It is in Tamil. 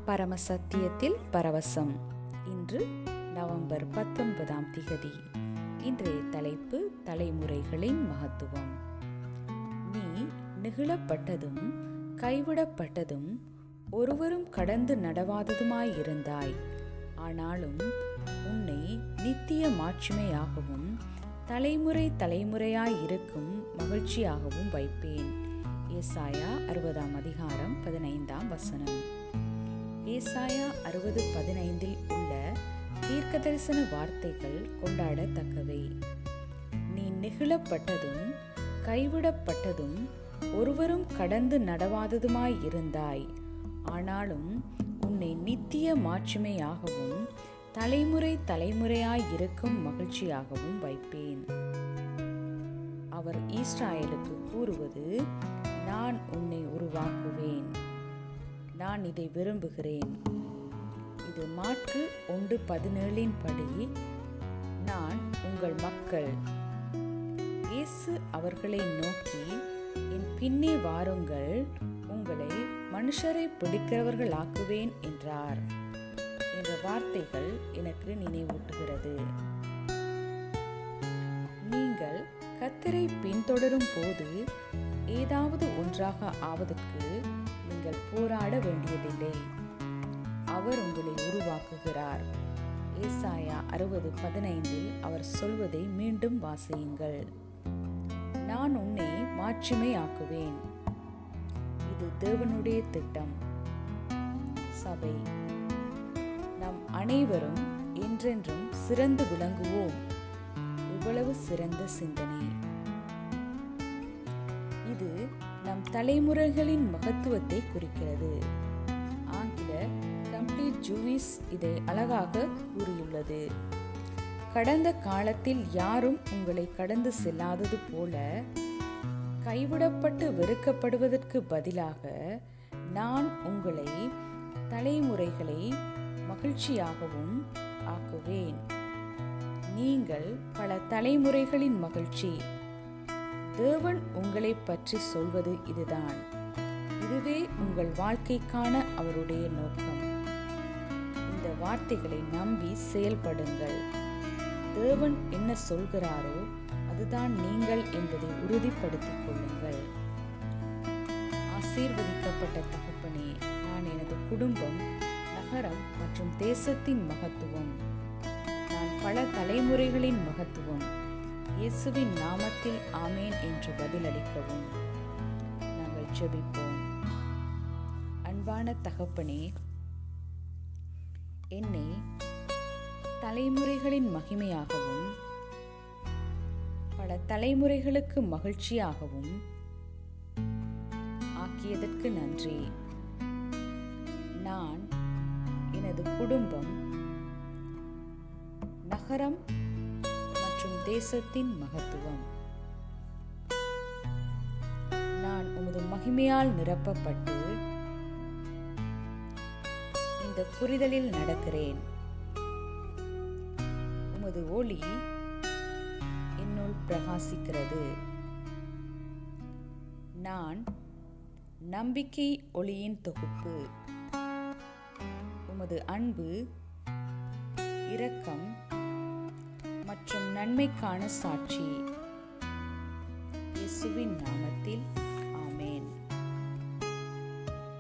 பரமசத்தியத்தில் பரவசம். இன்று நவம்பர் 19ஆம் திகதி. இன்றைய தலைப்பு தலைமுறைகளின் மகத்துவம். நீ நெகிழப்பட்டதும் கைவிடப்பட்டதும் ஒருவரும் கடந்து நடவாததுமாயிருந்தாய். ஆனாலும் உன்னை நித்திய மாட்சிமையாகவும் தலைமுறை தலைமுறையாயிருக்கும் மகிழ்ச்சியாகவும் வைப்பேன். ஏசாயா 60ஆம் அதிகாரம் 15ஆம் வசனம். ஏசாயா 60:15 உள்ள தீர்க்க தரிசன வார்த்தைகள் கொண்டாடத்தக்கவை. நீ நெகிழப்பட்டதும் கைவிடப்பட்டதும் ஒருவரும் கடந்து நடவாததுமாயிருந்தாய். ஆனாலும் உன்னை நித்திய மாட்சிமையாகவும் தலைமுறை தலைமுறையாயிருக்கும் மகிழ்ச்சியாகவும் வைப்பேன். அவர் ஈஸ்ராயேலுக்கு கூறுவது, நான் உன்னை உருவாக்குவேன், நான் இதை விரும்புகிறேன். இது மாற்கு 1:17 படி, நான் உங்கள் மக்கள். இயேசு அவர்களை நோக்கி, என் பின்னே வாருங்கள், உங்களை மனுஷரை பிடிக்கிறவர்களாக்குவேன் என்றார் என்ற வார்த்தைகள் எனக்கு நினைவூட்டுகிறது. நீங்கள் கர்த்தரை பின்தொடரும் போது ஏதாவது ஒன்றாக ஆவதற்கு நீங்கள் போராட வேண்டியதில்லை. அவர் உங்களை உருவாக்குகிறார். ஏசாயா 60:15 அவர் சொல்வதை மீண்டும் வாசியுங்கள். நான் உன்னை மாட்சிமையாக்குவேன். இது தேவனுடைய திட்டம். சபை, நாம் அனைவரும் என்றென்றும் சிறந்து விளங்குவோம். இவ்வளவு சிறந்த சிந்தனை. இது நம் தலைமுறைகளின் மகத்துவத்தை குறிக்கிறது. ஆங்கில கம்ப்ளீட் ஜூவிஸ் இதை அழகாக கூறியுள்ளது. கடந்த காலத்தில் யாரும் உங்களை கடந்து செல்லாதது போல கைவிடப்பட்டு வெறுக்கப்படுவதற்கு பதிலாக நான் உங்களை தலைமுறைகளை மகிழ்ச்சியாகவும் ஆக்குவேன். நீங்கள் பல தலைமுறைகளின் மகிழ்ச்சி. தேவன் உங்களை பற்றி சொல்வது இதுதான். இதுவே உங்கள் வாழ்க்கைக்கான அவருடைய நோக்கம். இந்த வார்த்தைகளை நம்பி செயல்படுங்கள். தேவன் என்ன சொல்கிறாரோ அதுதான் நீங்கள் என்பதை உறுதிப்படுத்திக் கொள்ளுங்கள். ஆசீர்வதிக்கப்பட்ட தகப்பனே, நான் எனது குடும்பம், நகரம் மற்றும் தேசத்தின் மகத்துவம், நான் பல தலைமுறைகளின் மகத்துவம், இயேசுவின் நாமத்தில் ஆமேன் என்று பதிலளிக்கவும். நாங்கள் ஜெபிப்போம். அன்பான தகப்பனே, என்னை தலைமுறைகளின் மகிமையாகவும் பல தலைமுறைகளுக்கு மகிழ்ச்சியாகவும் ஆக்கியதற்கு நன்றி. நான் எனது குடும்பம், நகரம் மற்றும் தேசத்தின் மகத்துவம், நான் உமது மகிமையால் நிரப்பப்பட்டு இந்த புரிதலில் நடக்கிறேன். உமது ஒளி என்னுள் பிரகாசிக்கிறது. நான் நம்பிக்கை ஒளியின் தொகுப்பு. உமது அன்பு, இரக்கம் மற்றும் நன்மைக்கான சாட்சி. இயேசுவின் நாமத்தில்